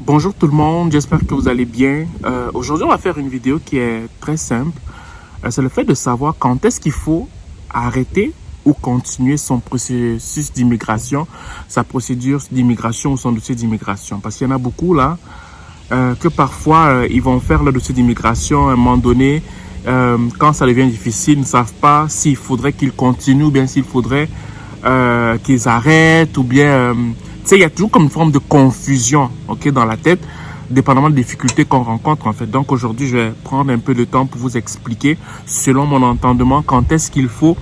Bonjour tout le monde, j'espère que vous allez bien. Aujourd'hui, on va faire une vidéo qui est très simple. C'est le fait de savoir quand est-ce qu'il faut arrêter ou continuer son processus d'immigration, sa procédure d'immigration ou son dossier d'immigration. Parce qu'il y en a beaucoup là, que parfois, ils vont faire le dossier d'immigration à un moment donné. Quand ça devient difficile, ils ne savent pas s'il faudrait qu'ils continuent ou bien s'il faudrait qu'ils arrêtent ou bien... Tu sais, il y a toujours comme une forme de confusion, ok, dans la tête, dépendamment des difficultés qu'on rencontre, en fait. Donc, aujourd'hui, je vais prendre un peu de temps pour vous expliquer, selon mon entendement, quand est-ce qu'il faut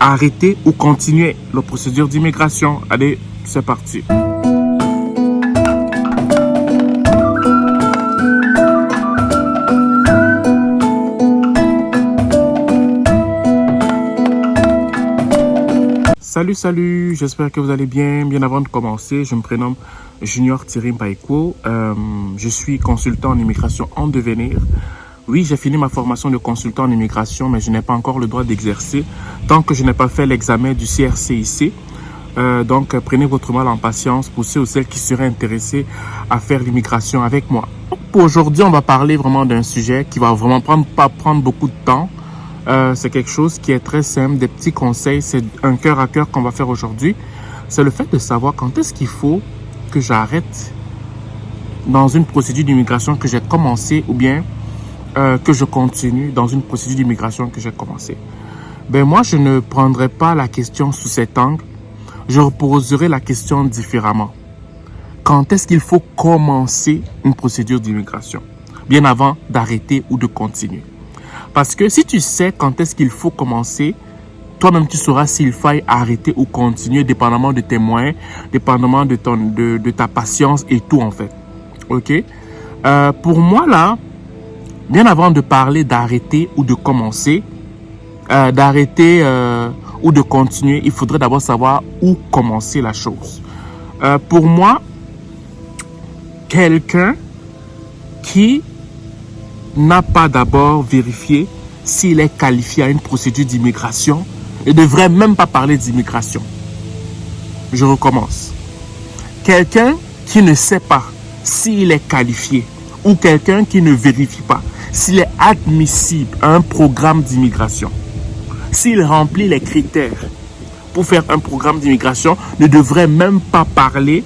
arrêter ou continuer la procédure d'immigration. Allez, c'est parti. Salut, j'espère que vous allez bien. Bien avant de commencer, je me prénomme Junior Thierry Mbaïko. Je suis consultant en immigration en devenir. Oui, j'ai fini ma formation de consultant en immigration, mais je n'ai pas encore le droit d'exercer tant que je n'ai pas fait l'examen du CRCIC. Donc, prenez votre mal en patience pour ceux ou celles qui seraient intéressés à faire l'immigration avec moi. Pour aujourd'hui, on va parler vraiment d'un sujet qui va vraiment pas prendre beaucoup de temps. C'est quelque chose qui est très simple, des petits conseils, c'est un cœur à cœur qu'on va faire aujourd'hui. C'est le fait de savoir quand est-ce qu'il faut que j'arrête dans une procédure d'immigration que j'ai commencé ou bien que je continue dans une procédure d'immigration que j'ai commencé. Ben moi, je ne prendrai pas la question sous cet angle, je reposerai la question différemment. Quand est-ce qu'il faut commencer une procédure d'immigration? Bien avant d'arrêter ou de continuer. Parce que si tu sais quand est-ce qu'il faut commencer, toi-même tu sauras s'il faille arrêter ou continuer, dépendamment de tes moyens, dépendamment de ta patience et tout en fait. Ok? Pour moi là, bien avant de parler d'arrêter ou de commencer, d'arrêter ou de continuer, il faudrait d'abord savoir où commencer la chose. Pour moi, quelqu'un qui n'a pas d'abord vérifié s'il est qualifié à une procédure d'immigration ne devrait même pas parler d'immigration. Je recommence. Quelqu'un qui ne sait pas s'il est qualifié ou quelqu'un qui ne vérifie pas s'il est admissible à un programme d'immigration, s'il remplit les critères pour faire un programme d'immigration, ne devrait même pas parler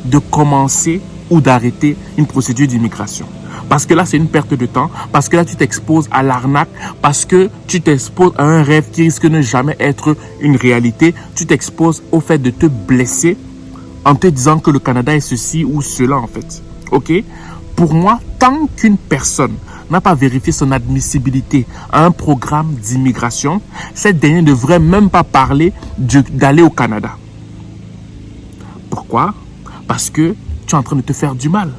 de commencer ou d'arrêter une procédure d'immigration. Parce que là, c'est une perte de temps. Parce que là, tu t'exposes à l'arnaque. Parce que tu t'exposes à un rêve qui risque de ne jamais être une réalité. Tu t'exposes au fait de te blesser en te disant que le Canada est ceci ou cela, en fait. OK? Pour moi, tant qu'une personne n'a pas vérifié son admissibilité à un programme d'immigration, cette dernière ne devrait même pas parler d'aller au Canada. Pourquoi? Parce que tu es en train de te faire du mal.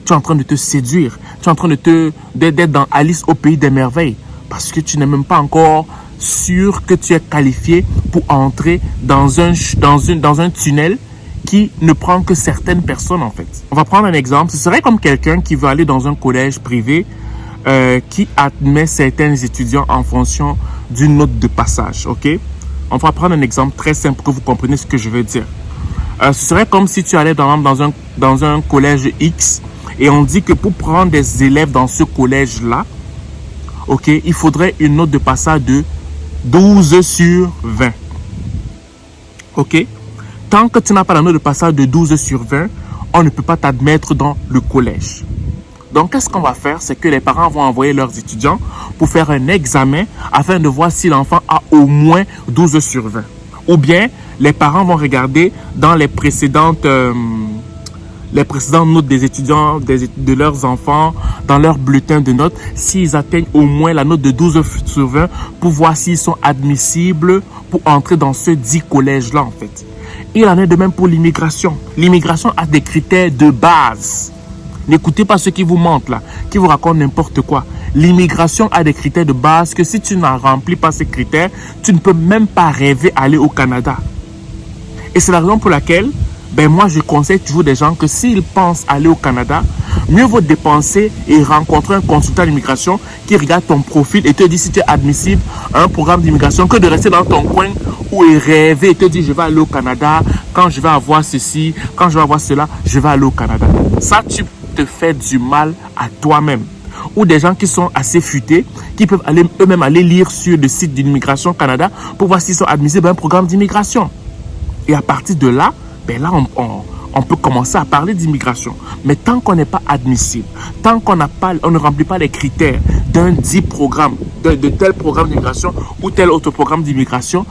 Tu es en train de te séduire. Tu es en train d'être dans Alice au pays des merveilles. Parce que tu n'es même pas encore sûr que tu es qualifié pour entrer dans un tunnel qui ne prend que certaines personnes en fait. On va prendre un exemple. Ce serait comme quelqu'un qui veut aller dans un collège privé qui admet certains étudiants en fonction d'une note de passage. Ok? On va prendre un exemple très simple pour que vous compreniez ce que je veux dire. Ce serait comme si tu allais dans un collège X. Et on dit que pour prendre des élèves dans ce collège-là, ok, il faudrait une note de passage de 12 sur 20. Ok? Tant que tu n'as pas la note de passage de 12 sur 20, on ne peut pas t'admettre dans le collège. Donc, qu'est-ce qu'on va faire? C'est que les parents vont envoyer leurs étudiants pour faire un examen afin de voir si l'enfant a au moins 12 sur 20. Ou bien, les parents vont regarder dans les précédentes notes des étudiants, de leurs enfants, dans leur bulletin de notes, s'ils atteignent au moins la note de 12 sur 20 pour voir s'ils sont admissibles pour entrer dans ce dit collège-là, en fait. Il en est de même pour l'immigration. L'immigration a des critères de base. N'écoutez pas ceux qui vous mentent là, qui vous racontent n'importe quoi. L'immigration a des critères de base que si tu n'en remplis pas ces critères, tu ne peux même pas rêver d'aller au Canada. Et c'est la raison pour laquelle moi, je conseille toujours des gens que s'ils pensent aller au Canada, mieux vaut dépenser et rencontrer un consultant d'immigration qui regarde ton profil et te dit si tu es admissible à un programme d'immigration que de rester dans ton coin ou rêver et te dire je vais aller au Canada, quand je vais avoir ceci, quand je vais avoir cela, je vais aller au Canada. Ça, te faire du mal à toi-même. Ou des gens qui sont assez futés, qui peuvent eux-mêmes aller lire sur le site d'Immigration Canada pour voir s'ils sont admissibles à un programme d'immigration. Et à partir de là, on peut commencer à parler d'immigration. Mais tant qu'on n'est pas admissible, tant qu'on ne remplit pas les critères d'un dit programme, de tel programme d'immigration ou tel autre programme d'immigration,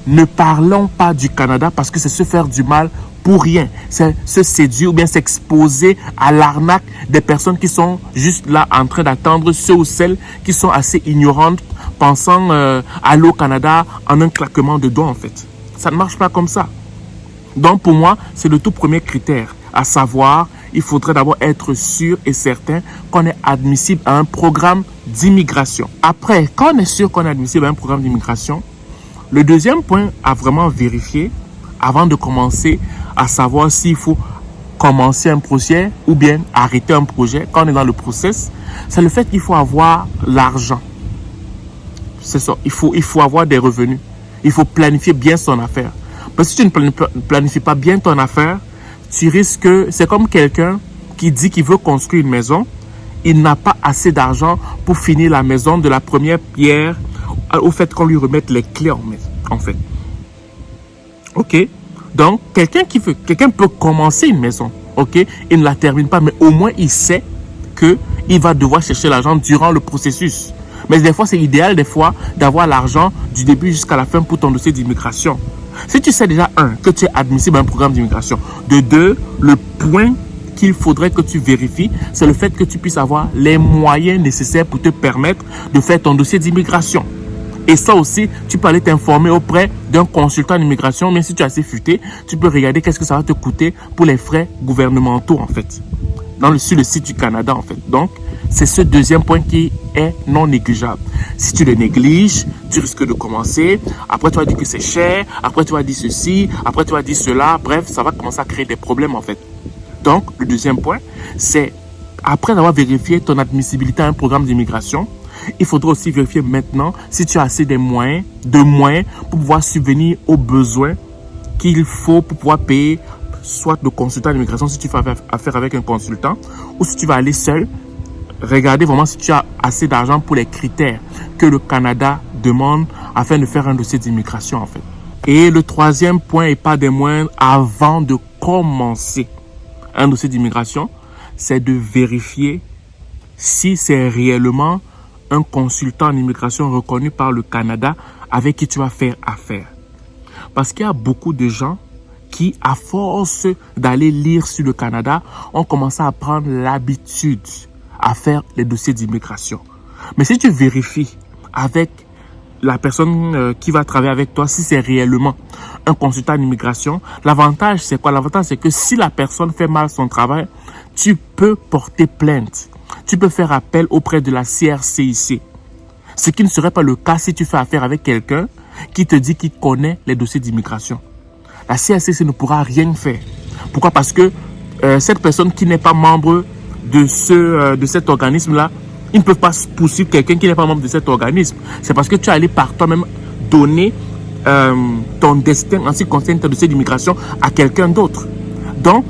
ne parlons pas du Canada parce que c'est se faire du mal pour rien. C'est se séduire ou bien s'exposer à l'arnaque des personnes qui sont juste là en train d'attendre, ceux ou celles qui sont assez ignorantes, pensant aller au Canada en un claquement de doigts en fait. Ça ne marche pas comme ça. Donc pour moi, c'est le tout premier critère, à savoir, il faudrait d'abord être sûr et certain qu'on est admissible à un programme d'immigration. Après, quand on est sûr qu'on est admissible à un programme d'immigration, le deuxième point à vraiment vérifier avant de commencer à savoir s'il faut commencer un projet ou bien arrêter un projet quand on est dans le process, c'est le fait qu'il faut avoir l'argent. C'est ça, il faut avoir des revenus. Il faut planifier bien son affaire. Parce que si tu ne planifies pas bien ton affaire, tu risques, c'est comme quelqu'un qui dit qu'il veut construire une maison, il n'a pas assez d'argent pour finir la maison de la première pierre au fait qu'on lui remette les clés en fait. Ok? Donc, quelqu'un peut commencer une maison, ok? Il ne la termine pas, mais au moins il sait qu'il va devoir chercher l'argent durant le processus. Mais des fois, c'est idéal d'avoir l'argent du début jusqu'à la fin pour ton dossier d'immigration. Si tu sais déjà, que tu es admissible à un programme d'immigration, de deux, le point qu'il faudrait que tu vérifies, c'est le fait que tu puisses avoir les moyens nécessaires pour te permettre de faire ton dossier d'immigration. Et ça aussi, tu peux aller t'informer auprès d'un consultant en immigration, mais si tu es assez futé, tu peux regarder qu'est-ce que ça va te coûter pour les frais gouvernementaux en fait, sur le site du Canada en fait. Donc, c'est ce deuxième point qui est non négligeable. Si tu le négliges, tu risques de commencer. Après, tu vas dire que c'est cher. Après, tu vas dire ceci. Après, tu vas dire cela. Bref, ça va commencer à créer des problèmes en fait. Donc, le deuxième point, c'est après avoir vérifié ton admissibilité à un programme d'immigration, il faudra aussi vérifier maintenant si tu as assez de moyens pour pouvoir subvenir aux besoins qu'il faut pour pouvoir payer soit le consultant d'immigration si tu fais affaire avec un consultant ou si tu vas aller seul. Regardez vraiment si tu as assez d'argent pour les critères que le Canada demande afin de faire un dossier d'immigration en fait. Et le troisième point et pas des moindres, avant de commencer un dossier d'immigration, c'est de vérifier si c'est réellement un consultant en immigration reconnu par le Canada avec qui tu vas faire affaire. Parce qu'il y a beaucoup de gens qui, à force d'aller lire sur le Canada, ont commencé à prendre l'habitude à faire les dossiers d'immigration. Mais si tu vérifies avec la personne qui va travailler avec toi, si c'est réellement un consultant en immigration, l'avantage c'est quoi? L'avantage c'est que si la personne fait mal son travail, tu peux porter plainte. Tu peux faire appel auprès de la CRCIC. Ce qui ne serait pas le cas si tu fais affaire avec quelqu'un qui te dit qu'il connaît les dossiers d'immigration. La CRCIC ne pourra rien faire. Pourquoi? Parce que cette personne qui n'est pas membre de cet organisme-là, ils ne peuvent pas poursuivre quelqu'un qui n'est pas membre de cet organisme. C'est parce que tu es allé par toi-même donner ton destin en ce qui concerne ton dossier d'immigration à quelqu'un d'autre. Donc,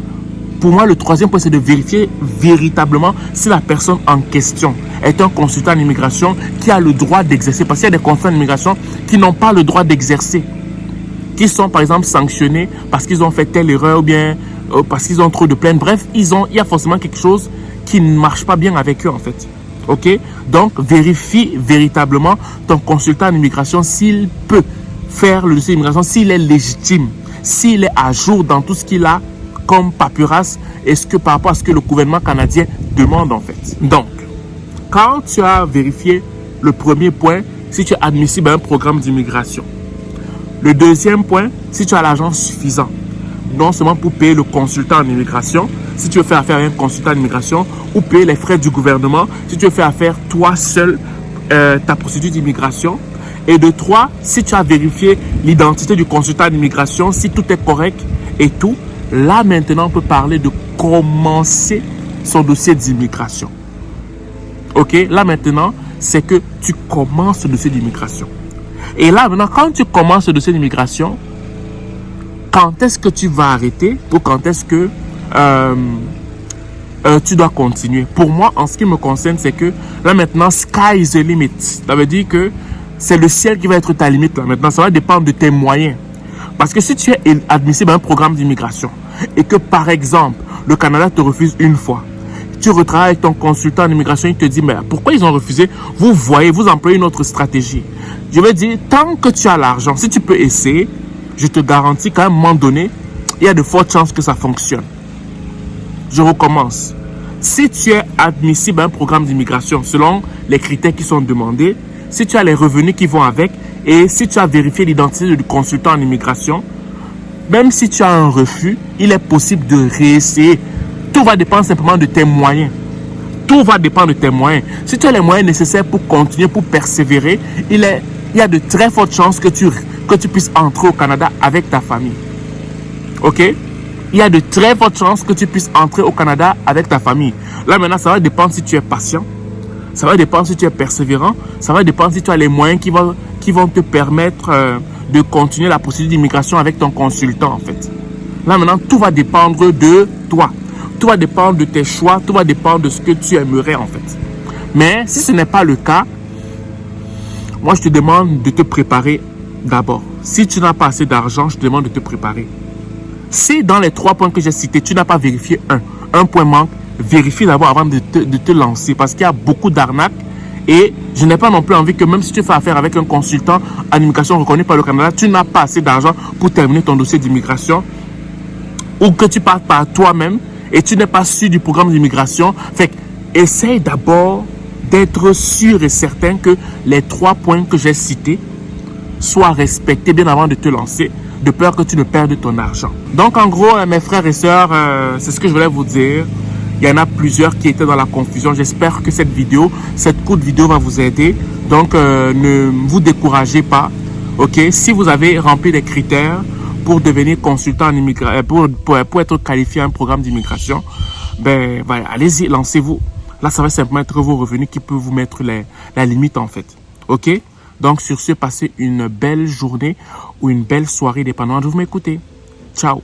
pour moi, le troisième point, c'est de vérifier véritablement si la personne en question est un consultant en immigration qui a le droit d'exercer. Parce qu'il y a des consultants en immigration qui n'ont pas le droit d'exercer, qui sont par exemple sanctionnés parce qu'ils ont fait telle erreur ou bien parce qu'ils ont trop de plaintes. Bref, il y a forcément quelque chose qui ne marche pas bien avec eux en fait. Ok? Donc, vérifie véritablement ton consultant en immigration s'il peut faire le dossier d'immigration, s'il est légitime, s'il est à jour dans tout ce qu'il a comme paperasse, est-ce que par rapport à ce que le gouvernement canadien demande en fait. Donc, quand tu as vérifié le premier point, si tu es admissible à un programme d'immigration. Le deuxième point, si tu as l'argent suffisant, non seulement pour payer le consultant en immigration, si tu veux faire affaire avec un consultant en immigration, ou payer les frais du gouvernement, si tu veux faire affaire toi seul, ta procédure d'immigration. Et de trois, si tu as vérifié l'identité du consultant en immigration, si tout est correct et tout, là maintenant on peut parler de commencer son dossier d'immigration. Ok, là maintenant, c'est que tu commences ce dossier d'immigration. Et là maintenant, quand tu commences ce dossier d'immigration, quand est-ce que tu vas arrêter ou quand est-ce que tu dois continuer. Pour moi, en ce qui me concerne, c'est que là maintenant, sky is the limit. Ça veut dire que c'est le ciel qui va être ta limite là maintenant. Ça va dépendre de tes moyens. Parce que si tu es admissible à un programme d'immigration et que par exemple, le Canada te refuse une fois, tu retravailles avec ton consultant en immigration, il te dit, mais pourquoi ils ont refusé? Vous voyez, vous employez une autre stratégie. Je veux dire, tant que tu as l'argent, si tu peux essayer, je te garantis qu'à un moment donné, il y a de fortes chances que ça fonctionne. Je recommence. Si tu es admissible à un programme d'immigration selon les critères qui sont demandés, si tu as les revenus qui vont avec et si tu as vérifié l'identité du consultant en immigration, même si tu as un refus, il est possible de réessayer. Tout va dépendre simplement de tes moyens. Tout va dépendre de tes moyens. Si tu as les moyens nécessaires pour continuer, pour persévérer, il y a de très fortes chances que tu puisses entrer au Canada avec ta famille. Ok? Il y a de très fortes chances que tu puisses entrer au Canada avec ta famille. Là maintenant, ça va dépendre si tu es patient. Ça va dépendre si tu es persévérant. Ça va dépendre si tu as les moyens qui vont te permettre de continuer la procédure d'immigration avec ton consultant en fait. Là maintenant, tout va dépendre de toi. Tout va dépendre de tes choix. Tout va dépendre de ce que tu aimerais en fait. Mais si ce n'est pas le cas, moi je te demande de te préparer d'abord. Si tu n'as pas assez d'argent, je te demande de te préparer. Si dans les 3 points que j'ai cités, tu n'as pas vérifié un point manque, vérifie d'abord avant de te lancer parce qu'il y a beaucoup d'arnaques et je n'ai pas non plus envie que même si tu fais affaire avec un consultant en immigration reconnu par le Canada, tu n'as pas assez d'argent pour terminer ton dossier d'immigration ou que tu partes par toi-même et tu n'es pas sûr du programme d'immigration. Fait essaye d'abord d'être sûr et certain que les 3 points que j'ai cités soient respectés bien avant de te lancer, de peur que tu ne perdes ton argent. Donc en gros, mes frères et sœurs, c'est ce que je voulais vous dire. Il y en a plusieurs qui étaient dans la confusion. J'espère que cette courte vidéo va vous aider. Donc ne vous découragez pas. Ok, si vous avez rempli les critères pour devenir consultant en immigration, pour être qualifié à un programme d'immigration, ben voilà, allez-y, lancez-vous. Là, ça va simplement être vos revenus qui peuvent vous mettre la limite en fait. Ok? Donc sur ce, passez une belle journée ou une belle soirée dépendant de vous m'écouter. Ciao!